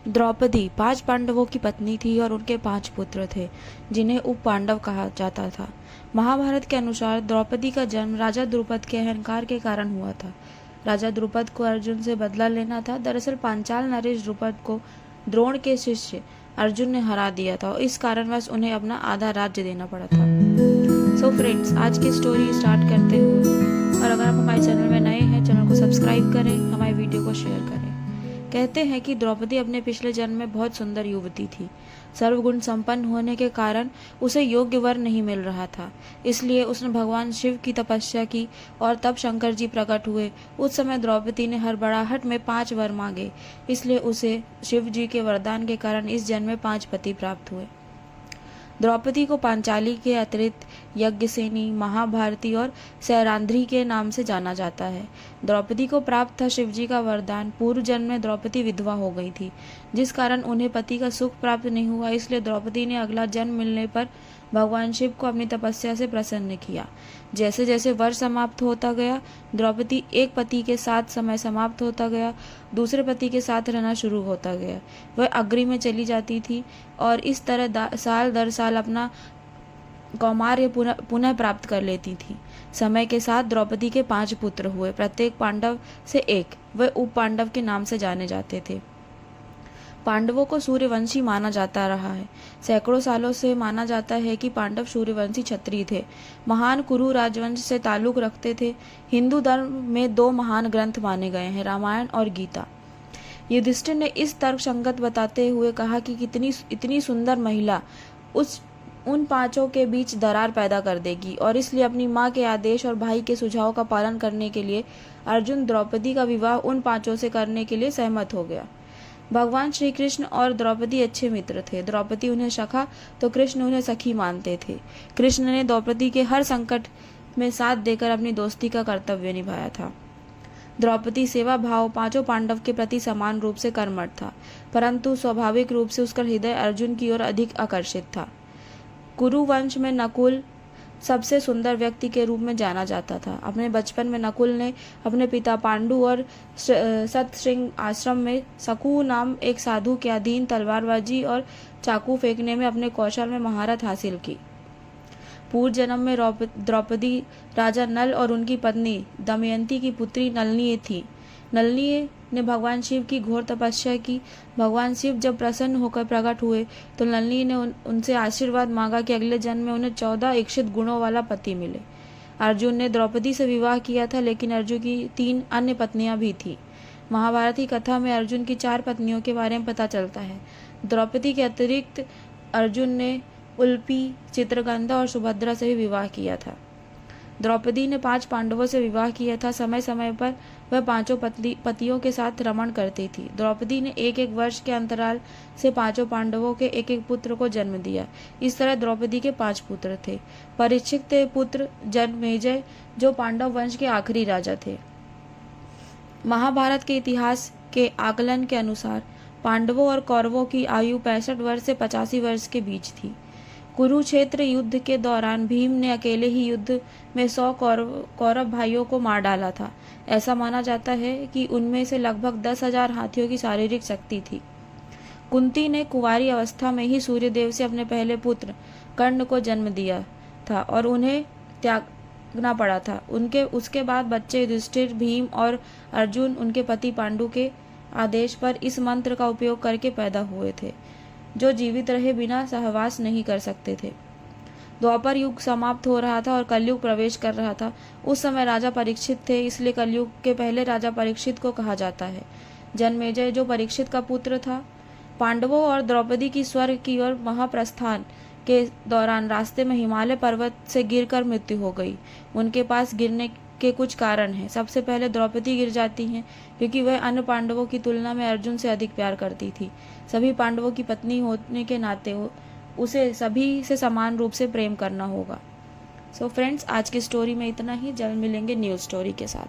द्रौपदी 5 पांडवों की पत्नी थी और उनके 5 पुत्र थे, जिन्हें उप पांडव कहा जाता था। महाभारत के अनुसार द्रौपदी का जन्म राजा द्रुपद के अहंकार के कारण हुआ था। राजा द्रुपद को अर्जुन से बदला लेना था। दरअसल पांचाल नरेश द्रुपद को द्रोण के शिष्य अर्जुन ने हरा दिया था और इस कारणवश उन्हें अपना आधा राज्य देना पड़ा था। सो फ्रेंड्स, आज की स्टोरी स्टार्ट करते हुए, और अगर आप हमारे चैनल में नए हैं, चैनल को सब्सक्राइब करें, हमारे वीडियो को शेयर करें। कहते हैं कि द्रौपदी अपने पिछले जन्म में बहुत सुंदर युवती थी। सर्वगुण संपन्न होने के कारण उसे योग्य वर नहीं मिल रहा था, इसलिए उसने भगवान शिव की तपस्या की और तब शंकर जी प्रकट हुए। उस समय द्रौपदी ने हड़बड़ाहट में 5 वर मांगे, इसलिए उसे शिव जी के वरदान के कारण इस जन्म में 5 पति प्राप्त हुए। द्रौपदी को पांचाली के अतिरिक्त यज्ञसेनी, महाभारती और सैरांध्री के नाम से जाना जाता है। द्रौपदी को प्राप्त था शिवजी का वरदान। पूर्व जन्म में द्रौपदी विधवा हो गई थी, जिस कारण उन्हें पति का सुख प्राप्त नहीं हुआ। इसलिए द्रौपदी ने अगला जन्म मिलने पर भगवान शिव को अपनी तपस्या से प्रसन्न किया। जैसे जैसे वर्ष समाप्त होता गया, द्रौपदी एक पति के साथ समय समाप्त होता गया, दूसरे पति के साथ रहना शुरू होता गया। वह अग्नि में चली जाती थी और इस तरह साल दर साल अपना कौमार्य पुनः प्राप्त कर लेती थी। समय के साथ द्रौपदी के 5 पुत्र हुए, प्रत्येक पांडव से एक। वे उप पांडव के नाम से जाने जाते थे। पांडवों को सूर्यवंशी माना जाता रहा है। सैकड़ों सालों से माना जाता है कि पांडव सूर्यवंशी क्षत्रिय थे। महान कुरु राजवंश से ताल्लुक रखते थे। हिंदू धर्म में 2 महान ग्रंथ माने गए हैं, रामायण और गीता। युधिष्ठिर ने इस तर्क संगत बताते हुए कहा कि इतनी सुंदर महिला उन 5 के बीच दरार पैदा कर देगी, और इसलिए अपनी माँ के आदेश और भाई के सुझाव का पालन करने के लिए अर्जुन द्रौपदी का विवाह उन 5 से करने के लिए सहमत हो गया। भगवान श्री कृष्ण और द्रौपदी अच्छे मित्र थे। द्रौपदी उन्हें सखा तो कृष्ण उन्हें सखी मानते थे। कृष्ण ने द्रौपदी के हर संकट में साथ देकर अपनी दोस्ती का कर्तव्य निभाया था। द्रौपदी सेवा भाव 5 पांडव के प्रति समान रूप से कर्मठ था, परंतु स्वाभाविक रूप से उसका हृदय अर्जुन की ओर अधिक आकर्षित था। कुरु वंश में नकुल सबसे सुंदर व्यक्ति के रूप में जाना जाता था। अपने बचपन में नकुल ने अपने पिता पांडु और सतशृंग आश्रम में सकू नाम एक साधु के अधीन तलवारबाजी और चाकू फेंकने में अपने कौशल में महारत हासिल की। पूर्व जन्म में द्रौपदी राजा नल और उनकी पत्नी दमयंती की पुत्री नलिनी थी। नलिनी ने भगवान शिव की घोर तपस्या की। भगवान शिव जब प्रसन्न होकर प्रकट हुए तो नलिनी ने उनसे आशीर्वाद मांगा कि अगले जन्म में उन्हें 14 इच्छित गुणों वाला पति मिले। अर्जुन ने द्रौपदी से विवाह किया था, लेकिन अर्जुन की 3 अन्य पत्नियां भी थीं। महाभारती कथा में अर्जुन की 4 पत्नियों के बारे में पता चलता है। द्रौपदी के अतिरिक्त अर्जुन ने उल्पी, चित्रगंधा और सुभद्रा से भी विवाह किया था। द्रौपदी ने 5 पांडवों से विवाह किया था। समय समय पर वह 5 पतियों के साथ रमण करती थी। द्रौपदी ने 1-1 वर्ष के अंतराल से 5 पांडवों के 1-1 पुत्र को जन्म दिया। इस तरह द्रौपदी के 5 पुत्र थे। परीक्षित के पुत्र जनमेजय, जो पांडव वंश के आखिरी राजा थे। महाभारत के इतिहास के आकलन के अनुसार पांडवों और कौरवों की आयु 65 वर्ष से 85 वर्ष के बीच थी। कुरुक्षेत्र युद्ध के दौरान भीम ने अकेले ही युद्ध में 100 कौरव भाइयों को मार डाला था। ऐसा माना जाता है कि उनमें से लगभग 10,000 हाथियों की शारीरिक शक्ति थी। कुंती ने कुंवारी अवस्था में ही सूर्यदेव से अपने पहले पुत्र कर्ण को जन्म दिया था और उन्हें त्यागना पड़ा था। उसके बाद बच्चे युधिष्ठिर, भीम और अर्जुन उनके पति पांडु के आदेश पर इस मंत्र का उपयोग करके पैदा हुए थे, जो जीवित रहे बिना सहवास नहीं कर सकते थे। द्वापर युग समाप्त हो रहा था और कलयुग प्रवेश कर रहा था। उस समय राजा परीक्षित थे, इसलिए कलयुग के पहले राजा परीक्षित को कहा जाता है। जनमेजय, जो परीक्षित का पुत्र था, पांडवों और द्रौपदी की स्वर्ग की ओर महाप्रस्थान के दौरान रास्ते में हिमालय पर्वत से गिरकर मृत्यु हो गई। उनके पास गिरने के कुछ कारण हैं। सबसे पहले द्रौपदी गिर जाती हैं क्योंकि वह अन्य पांडवों की तुलना में अर्जुन से अधिक प्यार करती थी। सभी पांडवों की पत्नी होने के नाते उसे सभी से समान रूप से प्रेम करना होगा। सो फ्रेंड्स, आज की स्टोरी में इतना ही। जल्द मिलेंगे न्यू स्टोरी के साथ।